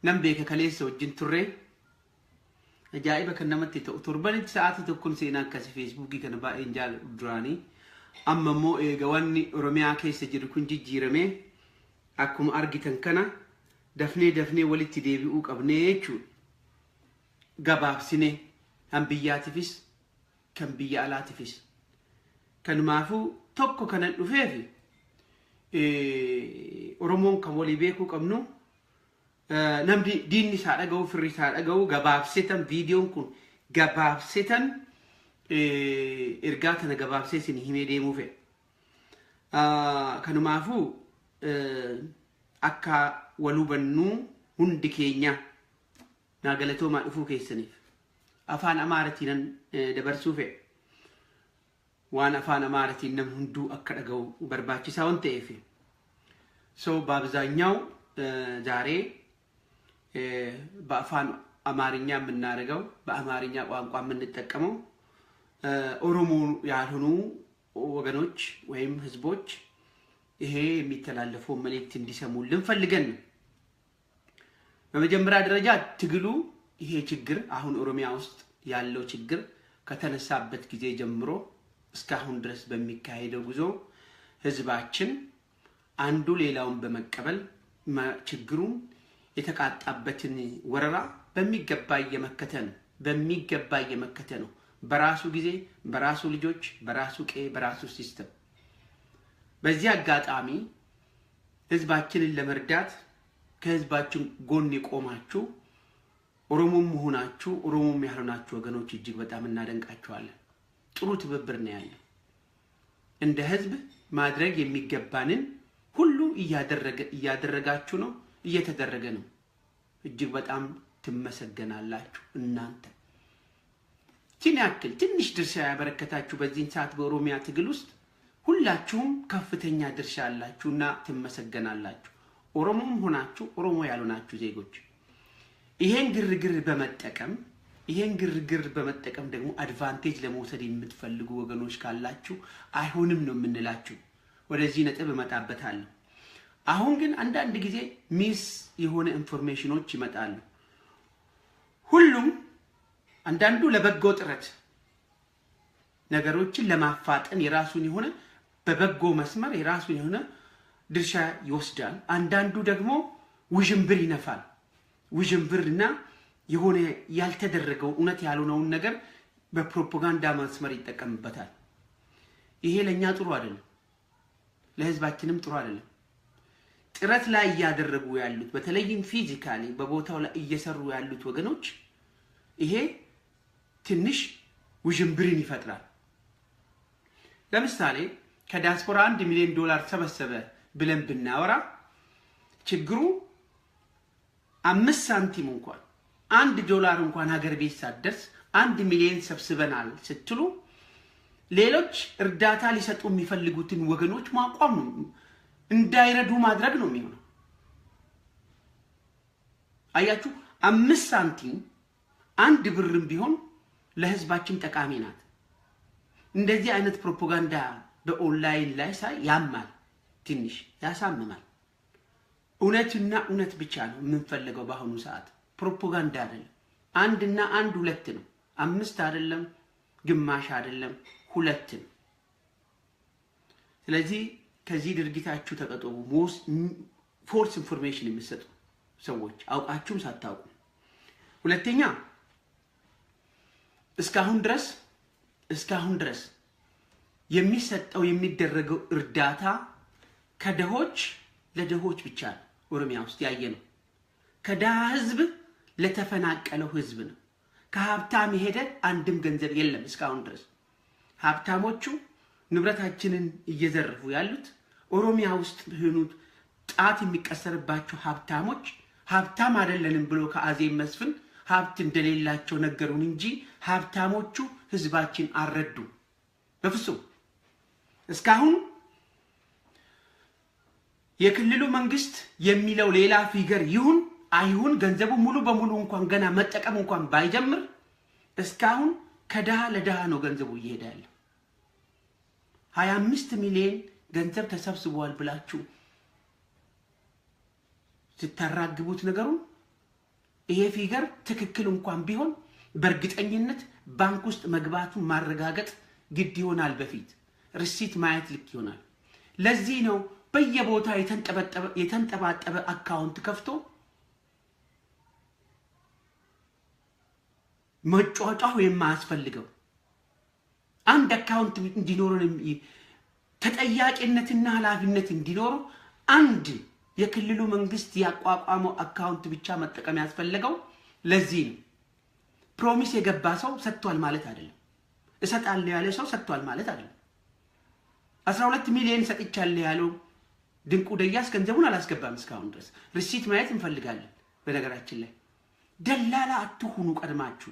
نمبيك كليس وجن تري أجائب كنمت تربني ساعات تكون سينا كاسي فيسبوكي كان بقى إنجال دراني أما مو جواني رميا كيس جري كنجي جيرمي أكم أرجتن كنا دفني ولي تديبي أوك أبني شو جباب سنة هم بياتي فيس كم بيالاتي فيس كان معفو توكو كان الوفيفي أرمون كمولي بيكو كمنو نم دين نساء أجو في الرسالة أجو جباب ستن فيديو كون جباب ستن إرجعتنا جباب ستن هي ديمو في كانوا معفو أكا ولوبنو هندكينيا ناقلتو ما أفو كيسنيف أفان أمارتين دبرسو في وأنا أفان أمارتين نم هندو أكا أجو برباتي ساون تيفي بابزانيو زاري بأفان أمارينيا من نارجو بأمارينيا وأنقام من التكمو أورمو يعلنو وجنوش وهم هزبوش إيه ميتلالفو مليك تنديسمو لنفلقن بمجمرة درجات تقولوا إيه تجر أهون أوروميا وسط يالله تجر كتنا سابت كذي جمرو اسكاهون درس بمكايدو جزو هزباتشن عندو ليلاهم بمكبل ما تجرون يتقاط أبتني وررا بميجباي مكتنو براسو جزي براسو لجوج براسو كي براسو سيستم بزياد قات آمي هزباتشن اللي مردات كهزباتشن قوني قوماتشو ኦሮሞም ሆናችሁ ኦሮሞም ያልሆናችሁ ወገኖች እጅግ በጣም እናደንቃችኋለን ጥሩ ትብብር ነው ያለው እንደ ህዝብ ማድረግ የሚገባንን ሁሉ እያደረጋችሁ ነው እየተደረገ ነው እጅግ በጣም ትመሰገናላችሁ እናንተ ሲናክል ትንሽ ድርሻ ያበረከታችሁ በዚህ ሰዓት በኦሮሚያ ትግል ውስጥ ሁላችሁም ከፍተኛ ድርሻ አላችሁና ትመሰገናላችሁ ኦሮሞም ሆናችሁ ኦሮሞ ያልሆናችሁ ዜጎች ይሄን ግርግር በመጠቀም ደግሞ አድቫንቴጅ ለመውሰድ የምትፈልጉ ወገኖች ካላችሁ አይሆንም ነው የምንላችሁ ወደዚህ ነጥብ መጣበታለሁ አሁን ግን አንዳንድ ጊዜ ሚስ የሆነ ኢንፎርሜሽኖች ይመጣሉ ሁሉም አንዳንዱ ለበጎ ጥረት ነገሮችን ለማፋጠን የራሱን የሆነ በበጎ መስመር የራሱን የሆነ ድርሻ ይወስዳል አንዳንዱ ደግሞ ውዥንብር ይነፋል ውዥንብርና የሆነ ያልተደረገው እውነት ያልሆነውን ነገር በፕሮፓጋንዳ መስመር ይጠቀምበታል ይሄ ለኛ ጥሩ አይደለም ለህዝባችንም ጥሩ አይደለም ጥረት ላይ ያደረጉ ያሉት በተለይም ፊዚካሊ በቦታው ላይ እየሰሩ ያሉት ወገኖች ይሄ ትንሽ ውዥንብርን ይፈጥራል ለምሳሌ ከዲያስፖራ $1 ሚሊዮን ተሰበሰበ ብለን ብናወራ ችግሩ 5 ሳንቲም እንኳን $1 እንኳን ሀገር ቤት ሳደርስ 1 ሚሊዮን ሰብስበናል ስትሉ ሌሎች እርዳታ ሊሰጡ የሚፈልጉትን ወገኖች ማቋም እንዳይረዱ ማድረግ ነው የሚሆነው አያችሁ 5 ሳንቲም 1 ብርም ቢሆን ለህዝባችን ጠቃሚ ናት እንደዚህ አይነት ፕሮፓጋንዳ በኦንላይን ላይ ሳይ ያማል ትንሽ ያሳምማል እውነትና እውነት ብቻ ነው የምንፈልገው በአሁኑ ሰዓት ፕሮፓጋንዳ አይደለም 1 እና 1 2 ነው 5 አይደለም ግማሽ አይደለም 2 ነው ስለዚህ ከዚህ ድርጊታችሁ ተቀጠቡ ፎርስ ኢንፎርሜሽን የሚሰጡ ሰዎች አውቃችሁም ሳታውቁ ሁለተኛ እስካሁን ድረስ የሚሰጠው የሚደረገው እርዳታ ከደሆች ለደሆች ብቻ ነው ኦሮሚያ ውስጥ ያየነው ከደሃ ህዝብ ለተፈናቀለው ህዝብ ነው ከሀብታም ሄደ አንድም ገንዘብ የለም እስካሁን ድረስ ሀብታሞቹ ንብረታችንን እየዘረፉ ያሉት ኦሮሚያ ውስጥ ሆኑት ጣት የሚቀሰርባቸው ሀብታሞች ሀብታም አይደለንም ብሎ ከአዜብ መስፍን ሀብት እንደሌላቸው ነገሩን እንጂ ሀብታሞቹ ህዝባችን አረዱ በፍጹም እስካሁን የክልሉ መንግስት የሚለው ሌላ ፊገር ይሁን አይሁን ገንዘቡ ሙሉ በሙሉ እንኳን ገና መጠቀም እንኳን ባይጀምር እስካሁን ከደሃ ለደሃ ነው ገንዘቡ ይሄዳል 25 ሚሊዮን ገንዘብ ተሰብስቧል ብላችሁ ስትራግቡት ነገሩን ይሄ ፊገር ትክክል እንኳን ቢሆን በእርግጠኝነት ባንክ ውስጥ መግባቱን ማረጋገጥ ግድ ይሆናል። በፊት ሪሲት ማየት ልክ ይሆናል። ለዚህ ነው በየቦታ የተንጠባጠበ አካውንት ከፍቶ መጫጫው የማያስፈልገው። አንድ አካውንት እንዲኖረን ተጠያቂነትና ኃላፊነት እንዲኖር አንድ የክልሉ መንግስት ያቋቋመው አካውንት ብቻ መጠቀም ያስፈልገው ለዚህ ነው። ፕሮሚስ የገባ ሰው ሰጥቷል ማለት አይደለም። እሰጣለሁ ያለ ሰው ሰጥቷል ማለት አይደለም። 12 ሚሊዮን ሰጥቻለሁ ያለው ድንቁ ደያስ ገንዘቡን አላስገባም እስካሁን ድረስ። ሪሲት ማየት እንፈልጋለን። በነገራችን ላይ ደላላ አትሁኑ። ቀድማችሁ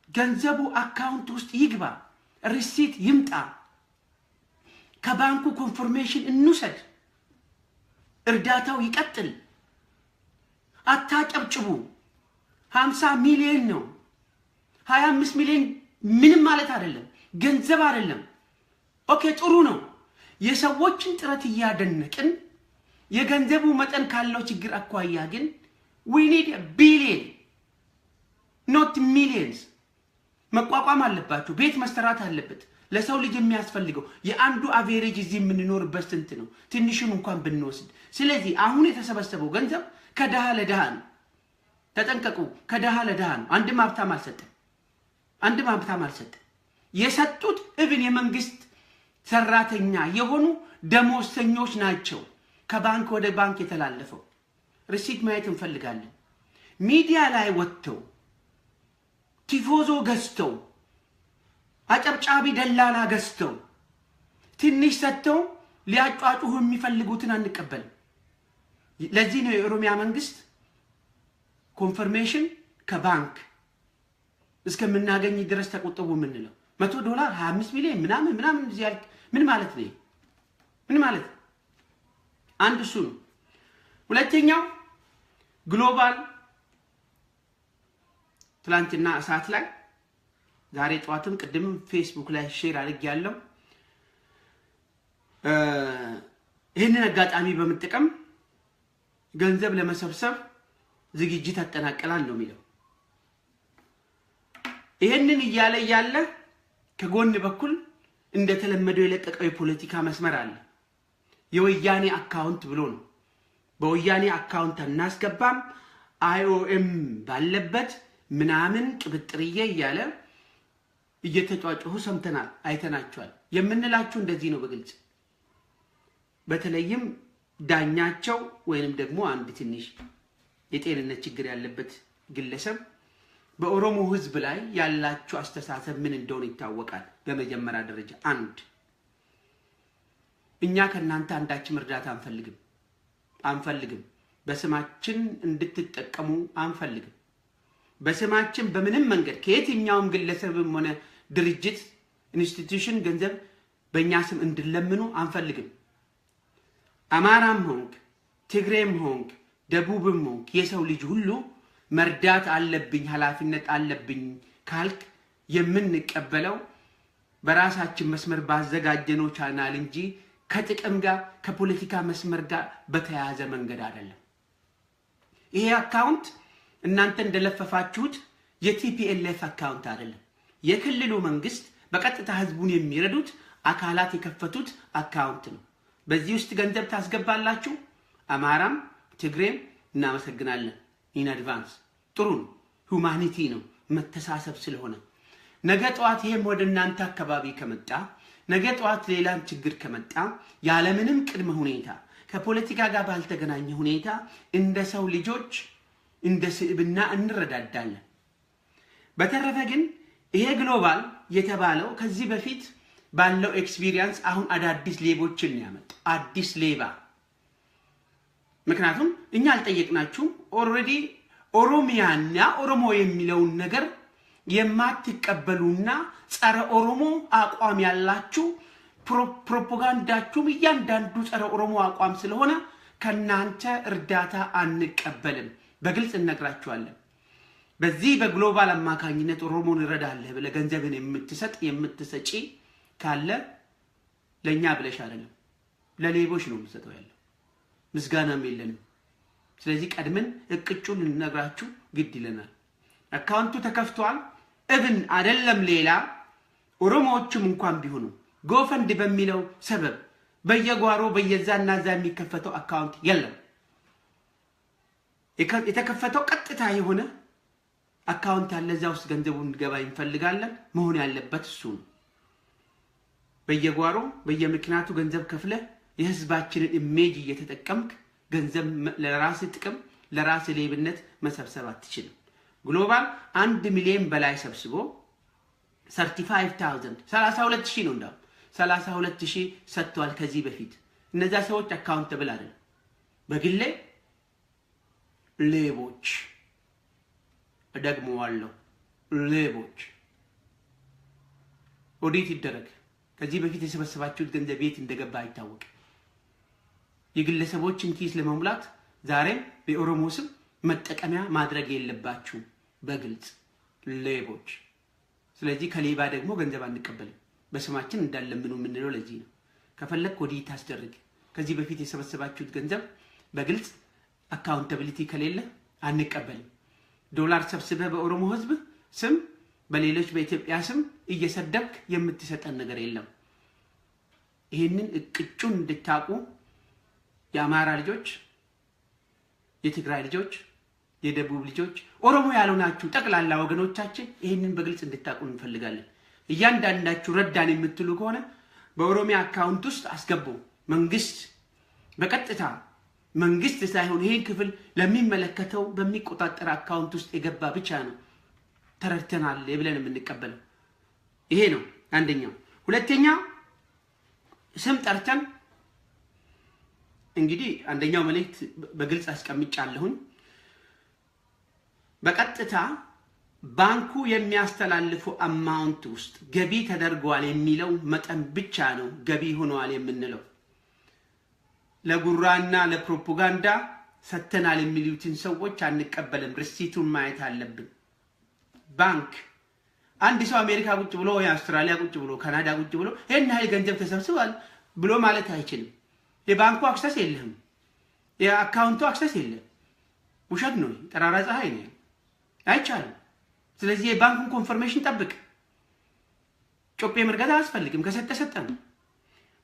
ገንዘቡ አካውንት ውስጥ ይግባ፣ ሪሲት ይምጣ፣ ከባንኩ ኮንፈርሜሽን እንውሰድ፣ እርዳታው ይቀጥል። አታጨብጭቡ። 50 ሚሊዮን ነው 25 ሚሊዮን ምንም ማለት አይደለም፣ ገንዘብ አይደለም። ኦኬ ጥሩ ነው። የሰዎችን ጥረት ያደነቅን የገንዘቡ መጠን ካለው ችግር አኳያ ግን we need a billion not millions መቋቋም አለባችሁ። ቤት መስተራት አለበት። ለሰው ልጅ የሚያስፈልገው የአንዱ አቬሬጅ እዚህ የምንኖርበት ስንት ነው ትንሹን እንኳን ብንወስድ። ስለዚህ አሁን የተሰበሰበው ገንዘብ ከደሃ ለደሃ ነው። ተጠንቀቁ። ከደሃ ለደሃ ነው። አንድም ሀብታም አልሰጠም። የሰጡት እብን የመንግስት ሰራተኛ የሆኑ ደሞዝተኞች ናቸው። ከባንክ ወደ ባንክ የተላለፈው ሪሲት ማየት እንፈልጋለን። ሚዲያ ላይ ወጥተው ቲፎዞ ገዝተው አጨብጫቢ ደላላ ገዝተው ትንሽ ሰጥተው ሊያጫጩሁ የሚፈልጉትን አንቀበልም። ለዚህ ነው የኦሮሚያ መንግስት ኮንፈርሜሽን ከባንክ እስከምናገኝ ድረስ ተቆጥቡ የምንለው። $100 25 ሚሊዮን ምናምን እዚህ ያልክ ምን ማለት ነው? ምን ማለት? አንድ እሱ ነው። ሁለተኛው ግሎባል ትላንትና እሳት ላይ ዛሬ ጠዋትም ቅድምም ፌስቡክ ላይ ሼር አድርጌያለሁ። ይህንን አጋጣሚ በመጠቀም ገንዘብ ለመሰብሰብ ዝግጅት አጠናቀላል ነው የሚለው። ይሄንን እያለ ከጎን በኩል እንደተለመደው የለቀቀው የፖለቲካ መስመር አለ። የወያኔ አካውንት ብሎ ነው። በወያኔ አካውንት እናስገባም IOM ባለበት ምናምን ቅብጥርዬ እያለ እየተጫጫሁ ሰምተናል፣ አይተናቸዋል። የምንላችሁ እንደዚህ ነው በግልጽ። በተለይም ዳኛቸው ወይንም ደግሞ አንድ ትንሽ የጤንነት ችግር ያለበት ግለሰብ በኦሮሞ ህዝብ ላይ ያላችሁ አስተሳሰብ ምን እንደሆነ ይታወቃል። በመጀመሪያ ደረጃ እኛ ከናንተ አንዳችም እርዳታ አንፈልግም። በስማችን እንድትጠቀሙ አንፈልግም። በስማችን በምንም መንገድ ከየትኛውም ግለሰብም ሆነ ድርጅት ኢንስቲትዩሽን ገንዘብ በእኛ ስም እንድለምኑ አንፈልግም። አማራም ሆንክ ትግሬም ሆንክ ደቡብም ሆንክ የሰው ልጅ ሁሉ መርዳት አለብኝ ኃላፊነት አለብኝ ካልክ የምንቀበለው በራሳችን መስመር ባዘጋጀነው ቻናል እንጂ ከጥቅም ጋር ከፖለቲካ መስመር ጋር በተያያዘ መንገድ አይደለም። ይሄ አካውንት እናንተ እንደለፈፋችሁት የቲፒኤልኤፍ አካውንት አይደለም። የክልሉ መንግስት በቀጥታ ህዝቡን የሚረዱት አካላት የከፈቱት አካውንት ነው። በዚህ ውስጥ ገንዘብ ታስገባላችሁ። አማራም ትግሬም እናመሰግናለን። ኢን አድቫንስ ጥሩ ነው። ሁማኒቲ ነው፣ መተሳሰብ ስለሆነ ነገ ጧት ይሄም ወደ እናንተ አካባቢ ከመጣ ነገ ጧት ሌላም ችግር ከመጣ ያለምንም ቅድመ ሁኔታ ከፖለቲካ ጋር ባልተገናኘ ሁኔታ እንደ ሰው ልጆች እንደ ስብና እንረዳዳለን። በተረፈ ግን ይሄ ግሎባል የተባለው ከዚህ በፊት ባለው ኤክስፒሪየንስ አሁን አዳዲስ ሌቦችን ያመጣ አዲስ ሌባ። ምክንያቱም እኛ አልጠየቅናችሁም። ኦሬዲ ኦሮሚያና ኦሮሞ የሚለውን ነገር የማትቀበሉና ጸረ ኦሮሞ አቋም ያላችሁ ፕሮፓጋንዳችሁም እያንዳንዱ ጸረ ኦሮሞ አቋም ስለሆነ ከናንተ እርዳታ አንቀበልም። በግልጽ እንነግራችኋለን። በዚህ በግሎባል አማካኝነት ኦሮሞን እረዳለሁ ብለ ገንዘብን የምትሰጪ ካለ ለኛ ብለሽ አይደለም ለሌቦች ነው የምትሰጠው ያለው። ምስጋናም የለንም። ስለዚህ ቀድመን እቅጩን እንነግራችሁ ግድ ይለናል። አካውንቱ ተከፍቷል። እብን አይደለም ሌላ ኦሮሞዎችም እንኳን ቢሆኑ ጎፈንድ በሚለው ሰበብ በየጓሮ በየዛና ዛ የሚከፈተው አካውንት የለም። የተከፈተው ቀጥታ የሆነ አካውንት ያለ እዛ ውስጥ ገንዘቡን እንዲገባ እንፈልጋለን። መሆን ያለበት እሱ ነው። በየጓሮ በየምክንያቱ ገንዘብ ከፍለ የህዝባችንን ኢሜጅ እየተጠቀምክ ገንዘብ ለራስ ጥቅም ለራስ ሌብነት መሰብሰብ አትችልም። ግሎባል 1 ሚሊዮን በላይ ሰብስቦ 32000 ነው እንዳው 32000 ሰጥቷል ከዚህ በፊት። እነዛ ሰዎች አካውንተብል አይደለም። በግሌ ሌቦች እደግመዋለሁ፣ ሌቦች ኦዲት ይደረግ። ከዚህ በፊት የሰበሰባችሁት ገንዘብ የት እንደገባ አይታወቅም። የግለሰቦችን ኪስ ለመሙላት ዛሬም በኦሮሞ ስም መጠቀሚያ ማድረግ የለባችሁ በግልጽ ሌቦች። ስለዚህ ከሌባ ደግሞ ገንዘብ አንቀበልም። በስማችን እንዳለምኑ ምንለው ለዚህ ነው። ከፈለክ ኦዲት ታስደርግ። ከዚህ በፊት የሰበሰባችሁት ገንዘብ በግልጽ አካውንታቢሊቲ ከሌለ አንቀበልም። ዶላር ሰብስበህ በኦሮሞ ህዝብ ስም በሌሎች በኢትዮጵያ ስም እየሰደብክ የምትሰጠን ነገር የለም። ይሄንን እቅጩን እንድታቁ የአማራ ልጆች፣ የትግራይ ልጆች፣ የደቡብ ልጆች፣ ኦሮሞ ያልሆናችሁ ጠቅላላ ወገኖቻችን ይሄንን በግልጽ እንድታቁ እንፈልጋለን። እያንዳንዳችሁ ረዳን የምትሉ ከሆነ በኦሮሚያ አካውንት ውስጥ አስገቡ። መንግስት በቀጥታ መንግስት ሳይሆን ይሄን ክፍል ለሚመለከተው በሚቆጣጠር አካውንት ውስጥ የገባ ብቻ ነው ተረድተናል ብለን የምንቀበለው። ይሄ ነው አንደኛው። ሁለተኛ ስም ጠርተን እንግዲህ አንደኛው መልእክት በግልጽ አስቀምጫለሁኝ። በቀጥታ ባንኩ የሚያስተላልፈው አማውንት ውስጥ ገቢ ተደርጓል የሚለው መጠን ብቻ ነው ገቢ ሆኗል የምንለው። ለጉራና ለፕሮፓጋንዳ ሰተናል የሚሉትን ሰዎች አንቀበልም። ሪሲቱን ማየት አለብን። ባንክ አንድ ሰው አሜሪካ ቁጭ ብሎ ወይ አውስትራሊያ ቁጭ ብሎ ካናዳ ቁጭ ብሎ ይሄን ኃይል ገንዘብ ተሰብስቧል ብሎ ማለት አይችልም። የባንኩ አክሰስ የለህም፣ የአካውንቱ አክሰስ የለም። ውሸት ነው፣ ጠራራ ፀሐይ ነው፣ አይቻልም። ስለዚህ የባንኩን ኮንፈርሜሽን ጠብቅ። ጮጴ መርገጥ አያስፈልግም። ከሰጠ ሰጠ ነው።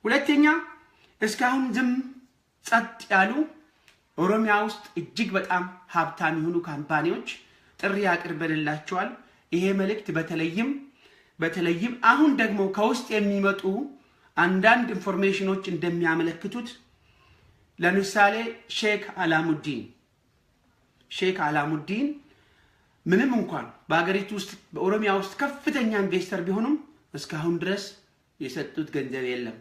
ሁለተኛ እስካሁን ዝም ጸጥ ያሉ ኦሮሚያ ውስጥ እጅግ በጣም ሀብታም የሆኑ ካምፓኒዎች ጥሪ ያቀርበንላቸዋል። ይሄ መልእክት በተለይም አሁን ደግሞ ከውስጥ የሚመጡ አንዳንድ ኢንፎርሜሽኖች እንደሚያመለክቱት ለምሳሌ ሼክ አላሙዲን ምንም እንኳን በአገሪቱ ውስጥ በኦሮሚያ ውስጥ ከፍተኛ ኢንቨስተር ቢሆኑም እስካሁን ድረስ የሰጡት ገንዘብ የለም።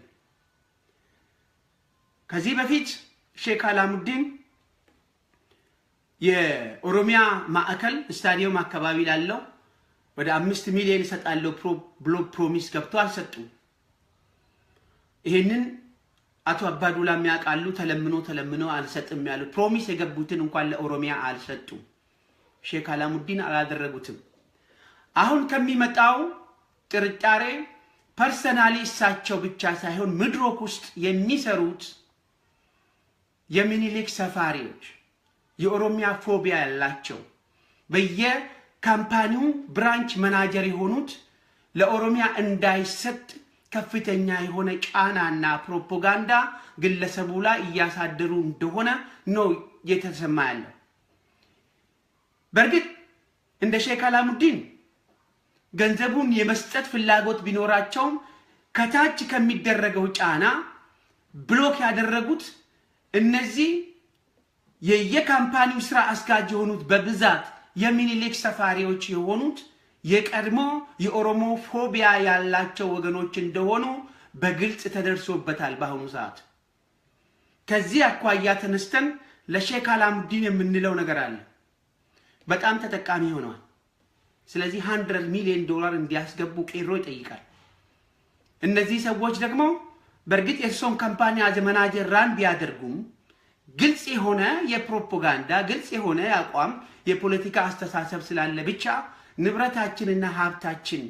ከዚህ በፊት ሼክ አላሙዲን የኦሮሚያ ማዕከል ስታዲየም አካባቢ ላለው ወደ 5 ሚሊዮን ይሰጣለው ብሎ ፕሮሚስ ገብቶ አልሰጡም። ይሄንን አቶ አባዱላ የሚያቃሉ ተለምኖ አልሰጥም ያሉ ፕሮሚስ የገቡትን እንኳን ለኦሮሚያ አልሰጡም። ሼክ አላሙዲን አላደረጉትም። አሁን ከሚመጣው ጥርጣሬ ፐርሰናሊ እሳቸው ብቻ ሳይሆን ምድሮክ ውስጥ የሚሰሩት የሚኒሊክ ሰፋሪዎች የኦሮሚያ ፎቢያ ያላቸው በየካምፓኒው ብራንች ማናጀር የሆኑት ለኦሮሚያ እንዳይሰጥ ከፍተኛ የሆነ ጫናና ፕሮፓጋንዳ ግለሰቡ ላይ እያሳደሩ እንደሆነ ነው የተሰማ ያለው። በርግጥ እንደ ሼክ አላሙዲን ገንዘቡን የመስጠት ፍላጎት ቢኖራቸውም ከታች ከሚደረገው ጫና ብሎክ ያደረጉት እነዚህ የየካምፓኒው ስራ አስጋጅ የሆኑት በብዛት የሚኒሊክ ሰፋሪዎች የሆኑት የቀድሞ የኦሮሞ ፎቢያ ያላቸው ወገኖች እንደሆኑ በግልጽ ተደርሶበታል በአሁኑ ሰዓት። ከዚህ አኳያ ተነስተን ለሼክ አላሙዲን የምንለው ነገር አለ። በጣም ተጠቃሚ ሆነዋል። ስለዚህ $100 ሚሊዮን እንዲያስገቡ ቄሮ ይጠይቃል። እነዚህ ሰዎች ደግሞ በርግጥ የሶን ካምፓኒ አዘመናጀር ራን ቢያደርጉም ግልጽ የሆነ የፕሮፓጋንዳ ግልጽ የሆነ አቋም የፖለቲካ አስተሳሰብ ስላለ ብቻ ንብረታችንና ሀብታችን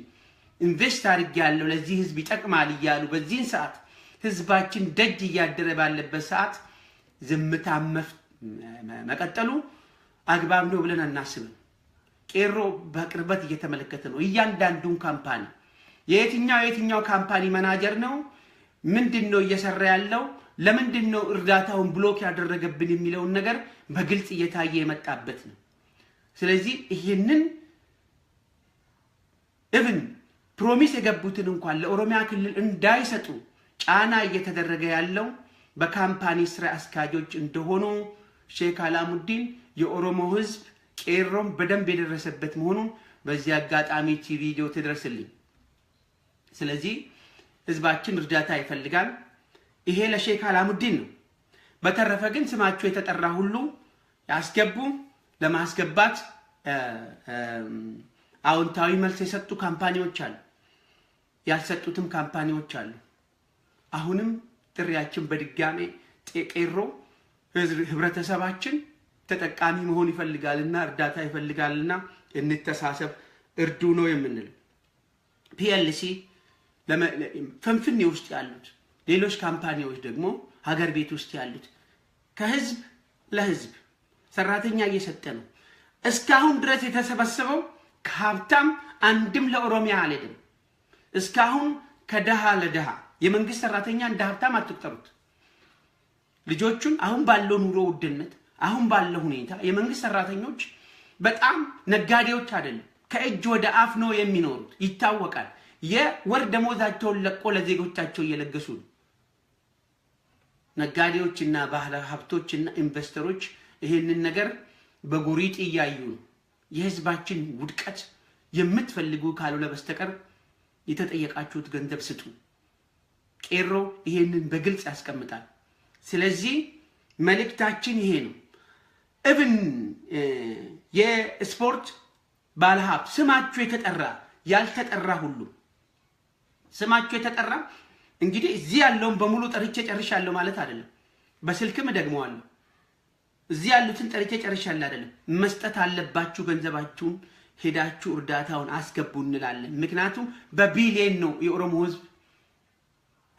ኢንቨስት አድርጌያለሁ ለዚህ ህዝብ ይጠቅማል እያሉ በዚህ ሰዓት ህዝባችን ደጅ እያደረ ባለበት ሰዓት ዝምታ መቀጠሉ አግባብ ነው ብለን አናስብም። ቄሮ በቅርበት እየተመለከተ ነው እያንዳንዱን ካምፓኒ የትኛው ካምፓኒ ማናጀር ነው ምንድነው እየሰራ ያለው ለምንድነው እርዳታውን ብሎክ ያደረገብን የሚለው ነገር በግልጽ እየታየ የመጣበት ነው። ስለዚህ ይሄንን ኢቭን ፕሮሚስ የገቡትን እንኳን ለኦሮሚያ ክልል እንዳይሰጡ ጫና እየተደረገ ያለው በካምፓኒ ስራ አስካጆች እንደሆኑ ሼክ አላሙዲን የኦሮሞ ህዝብ ቄሮም በደንብ የደረሰበት መሆኑን በዚህ አጋጣሚ ቪዲዮ ተደረሰልኝ። ስለዚህ ህዝባችን እርዳታ ይፈልጋል። ይሄ ለሼክ አላሙዲን ነው። በተረፈ ግን ስማቸው የተጠራ ሁሉ ያስገቡ ለማስገባት አዎንታዊ መልስ የሰጡ ካምፓኒዎች አሉ፣ ያልሰጡትም ካምፓኒዎች አሉ። አሁንም ጥሪያችን በድጋሜ ቄሮ ህብረተሰባችን ተጠቃሚ መሆን ይፈልጋልና እርዳታ ይፈልጋልና እንተሳሰብ እርዱ ነው የምንለው። ፒኤልሲ ፈንፍኔ ውስጥ ያሉት ሌሎች ካምፓኒዎች ደግሞ ሀገር ቤት ውስጥ ያሉት ከህዝብ ለህዝብ ሰራተኛ እየሰጠ ነው። እስካሁን ድረስ የተሰበሰበው ከሀብታም አንድም ለኦሮሚያ አልሄድም። እስካሁን ከደሃ ለደሃ የመንግስት ሰራተኛ እንደ ሀብታም አትቁጠሩት። ልጆቹን አሁን ባለው ኑሮ ውድነት አሁን ባለው ሁኔታ የመንግስት ሰራተኞች በጣም ነጋዴዎች አይደለም፣ ከእጅ ወደ አፍ ነው የሚኖሩት ይታወቃል። የወር ደሞዛቸውን ለቆ ለዜጎቻቸው እየለገሱ ነው። ነጋዴዎችና ባለ ሀብቶችና ኢንቨስተሮች ይሄንን ነገር በጉሪጥ እያዩ ነው። የህዝባችን ውድቀት የምትፈልጉ ካልሆነ በስተቀር የተጠየቃችሁት ገንዘብ ስጡ። ቄሮ ይሄንን በግልጽ ያስቀምጣል። ስለዚህ መልእክታችን ይሄ ነው። ኢቭን የስፖርት ባለሀብት ስማችሁ የተጠራ ያልተጠራ ሁሉ ስማችሁ የተጠራ እንግዲህ እዚህ ያለውን በሙሉ ጠርቼ ጨርሻለሁ ማለት አይደለም። በስልክም ደግመዋለሁ። እዚህ ያሉትን ጠርቼ ጨርሻለሁ አይደለም። መስጠት አለባችሁ። ገንዘባችሁን ሄዳችሁ እርዳታውን አስገቡ እንላለን። ምክንያቱም በቢሊየን ነው የኦሮሞ ህዝብ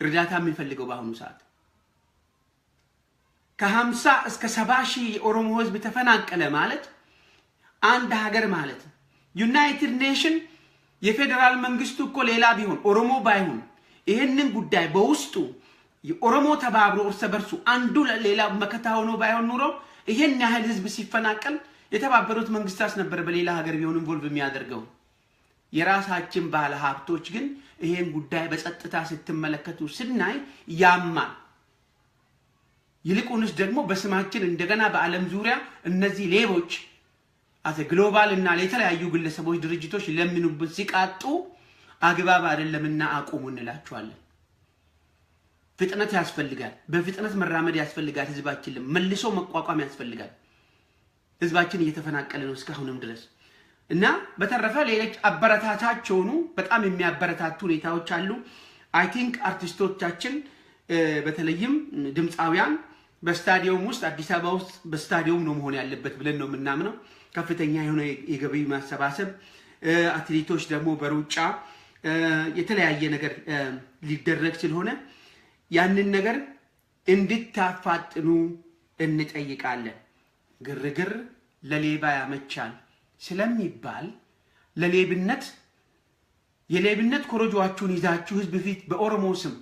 እርዳታ የሚፈልገው በአሁኑ ሰዓት። ከ50 እስከ 70 ሺህ የኦሮሞ ህዝብ ተፈናቀለ ማለት አንድ ሀገር ማለት ነው። ዩናይትድ ኔሽን የፌደራል መንግስቱ እኮ ሌላ ቢሆን ኦሮሞ ባይሆን ይሄንን ጉዳይ በውስጡ የኦሮሞ ተባብሮ እርስ በርሱ አንዱ ለሌላ መከታ ሆኖ ባይሆን ኑሮ ይሄን ያህል ህዝብ ሲፈናቀል የተባበሩት መንግስታት ነበር በሌላ ሀገር ቢሆን ኢንቮልቭ የሚያደርገው። የራሳችን ባለ ሀብቶች ግን ይሄን ጉዳይ በጸጥታ ስትመለከቱ ስናይ ያማል። ይልቁንስ ደግሞ በስማችን እንደገና በአለም ዙሪያ እነዚህ ሌቦች አተ ግሎባል እና ለተለያዩ ግለሰቦች ድርጅቶች ለምኑብን ሲቃጡ አግባብ አይደለምና አቁሙ እንላችኋለን። ፍጥነት ያስፈልጋል። በፍጥነት መራመድ ያስፈልጋል። ህዝባችን መልሶ መቋቋም ያስፈልጋል። ህዝባችን እየተፈናቀለ ነው እስካሁንም ድረስ እና በተረፈ ሌሎች አበረታታቸው ነው በጣም የሚያበረታቱ ሁኔታዎች አሉ። አይ ቲንክ አርቲስቶቻችን በተለይም ድምጻውያን በስታዲየም ውስጥ አዲስ አበባ ውስጥ በስታዲየም ነው መሆን ያለበት ብለን ነው የምናምነው። ከፍተኛ የሆነ የገቢ ማሰባሰብ አትሌቶች ደግሞ በሩጫ የተለያየ ነገር ሊደረግ ስለሆነ ያንን ነገር እንድታፋጥኑ እንጠይቃለን። ግርግር ለሌባ ያመቻል ስለሚባል የሌብነት ኮረጆአችሁን ይዛችሁ ህዝብ ፊት በኦሮሞ ስም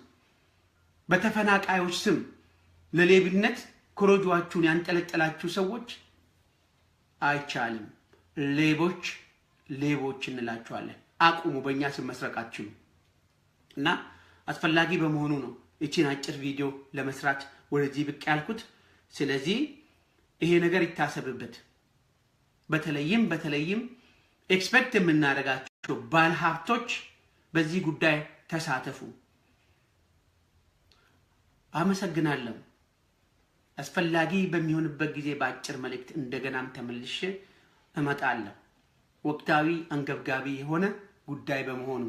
በተፈናቃዮች ስም ለሌብነት ኮረጆአችሁን ያንጠለጠላችሁ ሰዎች አይቻልም። ሌቦች እንላችኋለን። አቁሙ። በእኛ ስም መስረቃችሁ እና አስፈላጊ በመሆኑ ነው እቺን አጭር ቪዲዮ ለመስራት ወደዚህ ብቅ ያልኩት። ስለዚህ ይሄ ነገር ይታሰብበት። በተለይም ኤክስፔክት የምናደርጋቸው ባለሀብቶች በዚህ ጉዳይ ተሳተፉ። አመሰግናለሁ። አስፈላጊ በሚሆንበት ጊዜ በአጭር መልእክት እንደገናም ተመልሼ እመጣለሁ። ወቅታዊ አንገብጋቢ የሆነ ጉዳይ በመሆኑ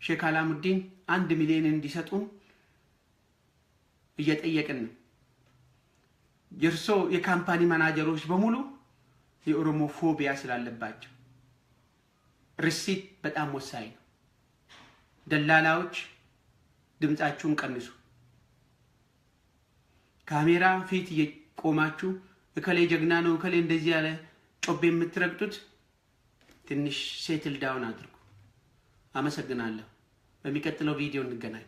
ሼክ አላሙዲን 1 ሚሊዮን እንዲሰጡ እየጠየቅን ነው። የርሶ የካምፓኒ ማናጀሮች በሙሉ የኦሮሞ ፎቢያ ስላለባቸው ሪሲት በጣም ወሳኝ ነው። ደላላዎች ድምጻችሁን ቀንሱ። ካሜራ ፊት ቆማችሁ እከሌ ጀግና ነው እከሌ እንደዚህ ያለ ጮቤ የምትረግጡት ትንሽ ሴትል ዳውን አድርጉ። አመሰግናለሁ። በሚቀጥለው ቪዲዮ እንገናኝ።